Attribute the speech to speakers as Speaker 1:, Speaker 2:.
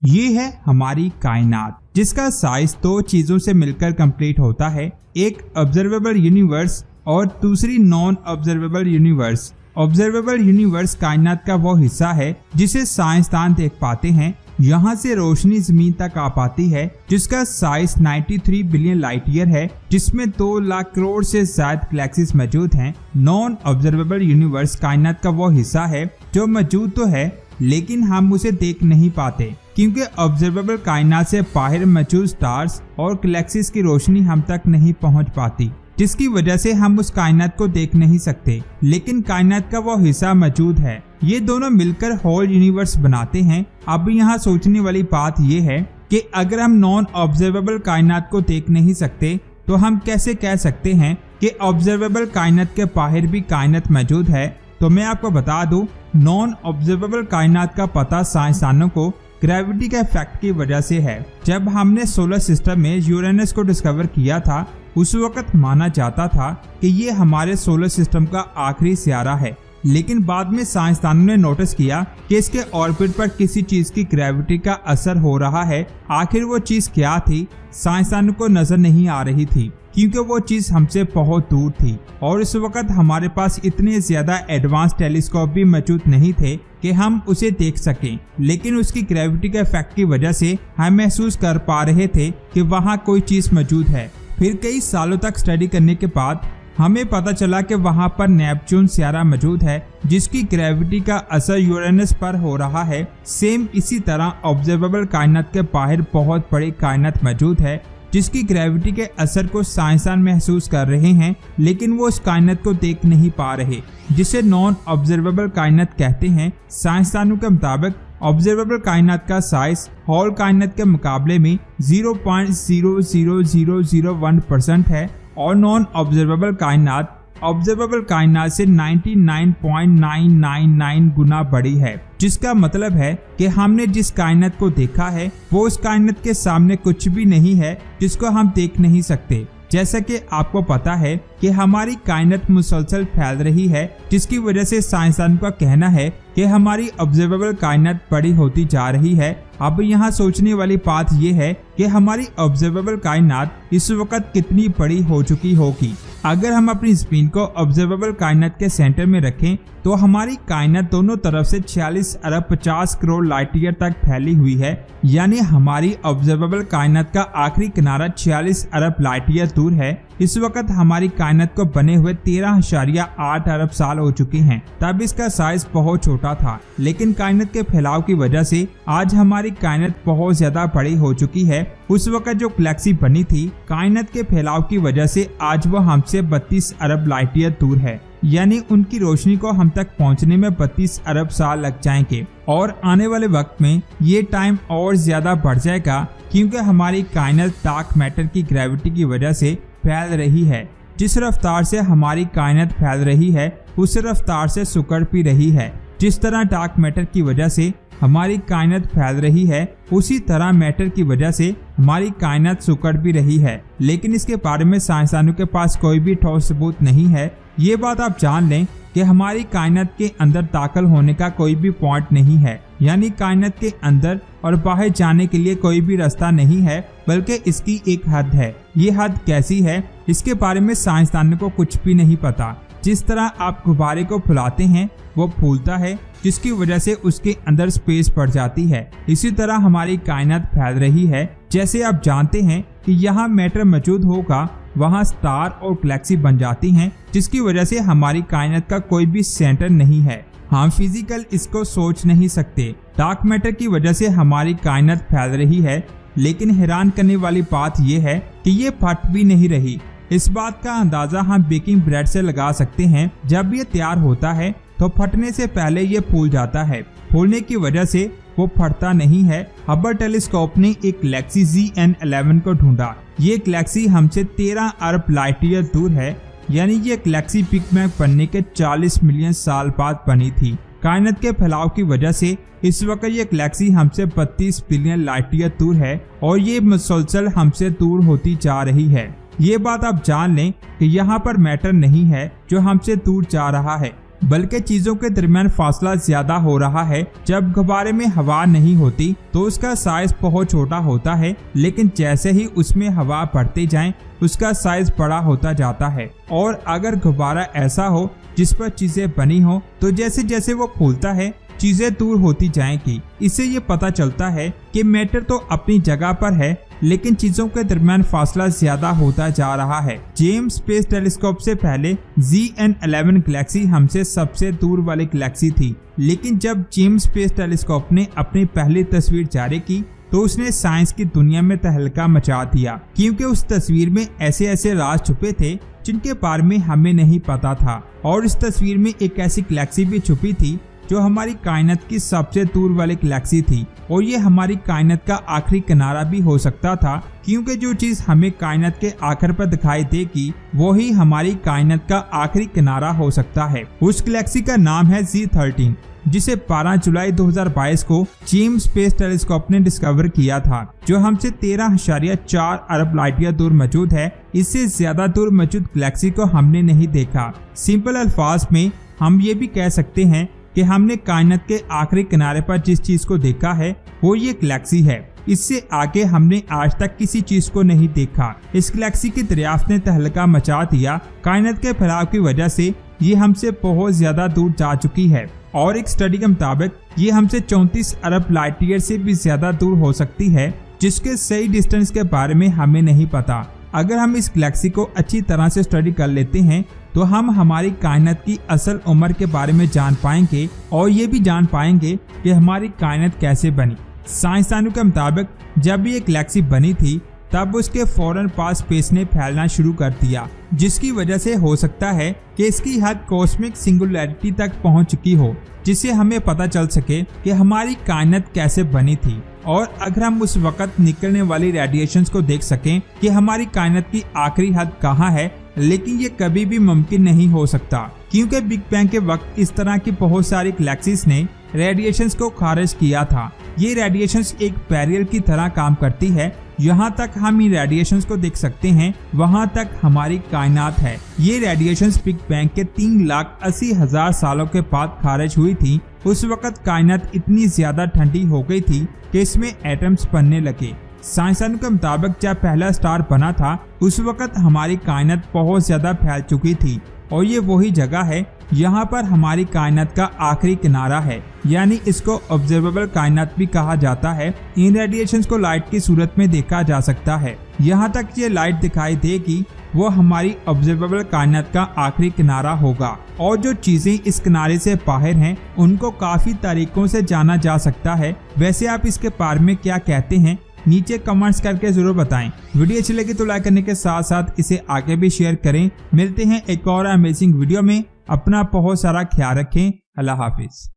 Speaker 1: ये है हमारी कायनात, जिसका साइज दो चीजों से मिलकर कंप्लीट होता है, एक ऑब्जर्वेबल यूनिवर्स और दूसरी non observable universe. Observable universe कायनात का वो हिस्सा है जिसे साइंसदान देख पाते हैं। यहाँ से रोशनी जमीन तक आ पाती है, जिसका साइज 93 बिलियन लाइट ईयर है, जिसमें 2 लाख करोड़ से ज्यादा गैलेक्सीज मौजूद हैं। नॉन ऑब्जर्वेबल यूनिवर्स कायनात का वो हिस्सा है जो मौजूद तो है लेकिन हम उसे देख नहीं पाते, क्योंकि ऑब्जर्वेबल कायनात से बाहर मौजूद स्टार्स और गैलेक्सीज की रोशनी हम तक नहीं पहुंच पाती, जिसकी वजह से हम उस कायनात को देख नहीं सकते। लेकिन कायनात का वो हिस्सा मौजूद है। ये दोनों मिलकर होल यूनिवर्स बनाते हैं। अब यहाँ सोचने वाली बात ये है कि अगर हम नॉन ऑब्जर्वेबल कायनात को देख नहीं सकते तो हम कैसे कह सकते हैं कि ऑब्जर्वेबल कायनात के बाहर भी कायनात मौजूद है। तो मैं आपको बता दूं, नॉन ऑब्जर्वेबल कायनात का पता साइंसदानों को ग्रेविटी के इफेक्ट की वजह से है। जब हमने सोलर सिस्टम में यूरेनस को डिस्कवर किया था, उस वक्त माना जाता था कि ये हमारे सोलर सिस्टम का आखिरी सितारा है, लेकिन बाद में साइंसदानों ने नोटिस किया कि इसके ऑर्बिट पर किसी चीज की ग्रेविटी का असर हो रहा है। आखिर वो चीज क्या थी, साइंसदानों को नजर नहीं आ रही थी, क्योंकि वो चीज हमसे बहुत दूर थी और इस वक्त हमारे पास इतने ज्यादा एडवांस टेलीस्कोप भी मौजूद नहीं थे कि हम उसे देख सकें। लेकिन उसकी ग्रेविटी के इफेक्ट की वजह से हम महसूस कर पा रहे थे कि वहाँ कोई चीज मौजूद है। फिर कई सालों तक स्टडी करने के बाद हमें पता चला कि वहाँ पर नेपच्यून सितारा मौजूद है, जिसकी ग्रेविटी का असर यूरेनस पर हो रहा है। सेम इसी तरह ऑब्जर्वेबल कायनात के बाहर बहुत बड़ी कायनात मौजूद है, जिसकी ग्रेविटी के असर को साइंसदान महसूस कर रहे हैं, लेकिन वो इस कायनात को देख नहीं पा रहे, जिसे नॉन ऑब्जर्वेबल कायनात कहते हैं। साइंसदानों के मुताबिक ऑब्जर्वेबल कायनात का साइज होल कायनात के मुकाबले में 0.00001% है और नॉन ऑब्जर्वेबल कायनात ऑब्जर्वेबल कायनात से 99.999 गुना बड़ी है, जिसका मतलब है कि हमने जिस कायनात को देखा है वो उस कायनात के सामने कुछ भी नहीं है जिसको हम देख नहीं सकते। जैसा कि आपको पता है कि हमारी कायनात मुसलसल फैल रही है, जिसकी वजह से साइंसदान का कहना है कि हमारी ऑब्जर्वेबल कायनात बड़ी होती जा रही है। अब यहाँ सोचने वाली बात यह है कि हमारी ऑब्जर्वेबल कायनात इस वक्त कितनी बड़ी हो चुकी होगी। अगर हम अपनी स्क्रीन को ऑब्जर्वेबल कायनात के सेंटर में रखें तो हमारी कायनात दोनों तरफ से 46 अरब 50 करोड़ लाइट ईयर तक फैली हुई है। यानी हमारी ऑब्जर्वेबल कायनात का आखिरी किनारा 46 अरब लाइट ईयर दूर है। इस वक्त हमारी कायनात को बने हुए 13.8 अरब साल हो चुके हैं। तब इसका साइज बहुत छोटा था, लेकिन कायनात के फैलाव की वजह से आज हमारी कायनात बहुत ज्यादा बड़ी हो चुकी है। उस वक्त जो गैलेक्सी बनी थी, कायनात के फैलाव की वजह से आज वो हमसे 32 अरब लाइट ईयर दूर है। यानी उनकी रोशनी को हम तक पहुंचने में 32 अरब साल लग जाएंगे और आने वाले वक्त में ये टाइम और ज्यादा बढ़ जाएगा, क्योंकि हमारी कायनात डार्क मैटर की ग्रेविटी की वजह से फैल रही है। जिस रफ्तार से हमारी कायनात फैल रही है, उस रफ्तार से सिकुड़ भी रही है। जिस तरह डार्क मैटर की वजह से हमारी कायनात फैल रही है, उसी तरह मैटर की वजह से हमारी कायनात सिकुड़ भी रही है। लेकिन इसके बारे में साइंसदानों के पास कोई भी ठोस सबूत नहीं है। ये बात आप जान लें कि हमारी कायनात के अंदर दाखिल होने का कोई भी पॉइंट नहीं है, यानी कायनात के अंदर और बाहर जाने के लिए कोई भी रास्ता नहीं है, बल्कि इसकी एक हद है। ये हद कैसी है, इसके बारे में साइंसदानों को कुछ भी नहीं पता। जिस तरह आप गुब्बारे को फुलाते हैं वो फूलता है, जिसकी वजह से उसके अंदर स्पेस बढ़ जाती है। इसी तरह हमारी कायनात फैल रही है। जैसे आप जानते हैं कि यहाँ मैटर मौजूद होगा, वहाँ स्टार और गैलेक्सी बन जाती हैं, जिसकी वजह से हमारी कायनात का कोई भी सेंटर नहीं है। हम फिजिकल इसको सोच नहीं सकते। डार्क मैटर की वजह से हमारी कायनात फैल रही है, लेकिन हैरान करने वाली बात यह है कि ये फट भी नहीं रही। इस बात का अंदाजा हम बेकिंग ब्रेड से लगा सकते हैं। जब ये तैयार होता है तो फटने से पहले ये फूल जाता है। फूलने की वजह से वो फटता नहीं है। हबल टेलीस्कोप ने एक गैलेक्सी ZN11 को ढूंढा। ये गैलेक्सी हमसे 13 अरब लाइट ईयर दूर है, यानी ये गैलेक्सी बिग बैंग बनने के 40 मिलियन साल बाद बनी थी। कायनात के फैलाव की वजह से इस वक्त ये गैलेक्सी हमसे 32 बिलियन लाइट ईयर दूर है और ये मुसलसल हमसे दूर होती जा रही है। ये बात आप जान लें कि यहाँ पर मैटर नहीं है जो हमसे दूर जा रहा है। बल्कि चीजों के दरमियान फासला ज्यादा हो रहा है। जब गुब्बारे में हवा नहीं होती तो उसका साइज बहुत छोटा होता है, लेकिन जैसे ही उसमें हवा बढ़ती जाए उसका साइज बड़ा होता जाता है। और अगर गुब्बारा ऐसा हो जिस पर चीजें बनी हो तो जैसे जैसे वो फूलता है चीजें दूर होती जाएंगी। इससे ये पता चलता है कि मैटर तो अपनी जगह पर है, लेकिन चीजों के दरमियान फासला ज्यादा होता जा रहा है। जेम्स स्पेस टेलीस्कोप से पहले GN11 गैलेक्सी हमसे सबसे दूर वाली गैलेक्सी थी, लेकिन जब जेम्स स्पेस टेलीस्कोप ने अपनी पहली तस्वीर जारी की तो उसने साइंस की दुनिया में तहलका मचा दिया, क्योंकि उस तस्वीर में ऐसे ऐसे राज छुपे थे जिनके बारे में हमें नहीं पता था। और इस तस्वीर में एक ऐसी गैलेक्सी भी छुपी थी जो हमारी कायनात की सबसे दूर वाली गैलेक्सी थी, और ये हमारी कायनात का आखिरी किनारा भी हो सकता था, क्योंकि जो चीज हमें कायनात के आखिर पर दिखाई देगी वो ही हमारी कायनात का आखिरी किनारा हो सकता है। उस गैलेक्सी का नाम है Z13, जिसे 12 जुलाई 2022 को जेम्स स्पेस टेलीस्कोप ने डिस्कवर किया था, जो हमसे 13.4 अरब लाइट ईयर दूर मौजूद है। इससे ज्यादा दूर मौजूद गैलेक्सी को हमने नहीं देखा। सिंपल अल्फाज में हम ये भी कह सकते हैं कि हमने कायनात के आखिरी किनारे पर जिस चीज को देखा है वो ये गैलेक्सी है। इससे आगे हमने आज तक किसी चीज को नहीं देखा। इस गैलेक्सी की दरियाफ्त ने तहलका मचा दिया। कायनात के फैलाव की वजह से ये हमसे बहुत ज्यादा दूर जा चुकी है, और एक स्टडी के मुताबिक ये हमसे 34 अरब लाइट ईयर से भी ज्यादा दूर हो सकती है, जिसके सही डिस्टेंस के बारे में हमें नहीं पता। अगर हम इस गैलेक्सी को अच्छी तरह से स्टडी कर लेते हैं तो हम हमारी कायनात की असल उम्र के बारे में जान पाएंगे, और ये भी जान पाएंगे कि हमारी कायनात कैसे बनी। साइंसदानों के मुताबिक जब ये गैलेक्सी बनी थी तब उसके फौरन पास स्पेस ने फैलना शुरू कर दिया, जिसकी वजह से हो सकता है कि इसकी हद कॉस्मिक सिंगुलैरिटी तक पहुंच चुकी हो, जिससे हमें पता चल सके कि हमारी कायनात कैसे बनी थी। और अगर हम उस वक्त निकलने वाली रेडिएशंस को देख सकें कि हमारी कायनात की आखिरी हद कहाँ है, लेकिन ये कभी भी मुमकिन नहीं हो सकता, क्योंकि बिग बैंग के वक्त इस तरह की बहुत सारी गैलेक्सीज ने रेडिएशंस को खारिज किया था। ये रेडिएशंस एक बैरियर की तरह काम करती है। यहाँ तक हम इन रेडिएशंस को देख सकते हैं, वहाँ तक हमारी कायनात है। ये रेडिएशंस बिग बैंग के 3,80,000 सालों के बाद खारिज हुई थी। उस वक्त कायनात इतनी ज्यादा ठंडी हो गई थी कि इसमें एटम्स बनने लगे। साइंसदानों के मुताबिक जब पहला स्टार बना था उस वक्त हमारी कायनात बहुत ज्यादा फैल चुकी थी, और ये वही जगह है यहाँ पर हमारी कायनात का आखिरी किनारा है, यानी इसको ऑब्जर्वेबल कायनात भी कहा जाता है। इन रेडिएशंस को लाइट की सूरत में देखा जा सकता है। यहाँ तक ये लाइट दिखाई देगी वो हमारी ऑब्जर्वेबल कायनात का आखिरी किनारा होगा, और जो चीजें इस किनारे से बाहर हैं उनको काफी तरीकों से जाना जा सकता है। वैसे आप इसके बारे में क्या कहते हैं, नीचे कमेंट्स करके जरूर बताएं। वीडियो अच्छी लगी तो लाइक करने के साथ साथ इसे आगे भी शेयर करें। मिलते हैं एक और अमेजिंग वीडियो में। अपना बहुत सारा ख्याल रखें। अल्लाह हाफिज।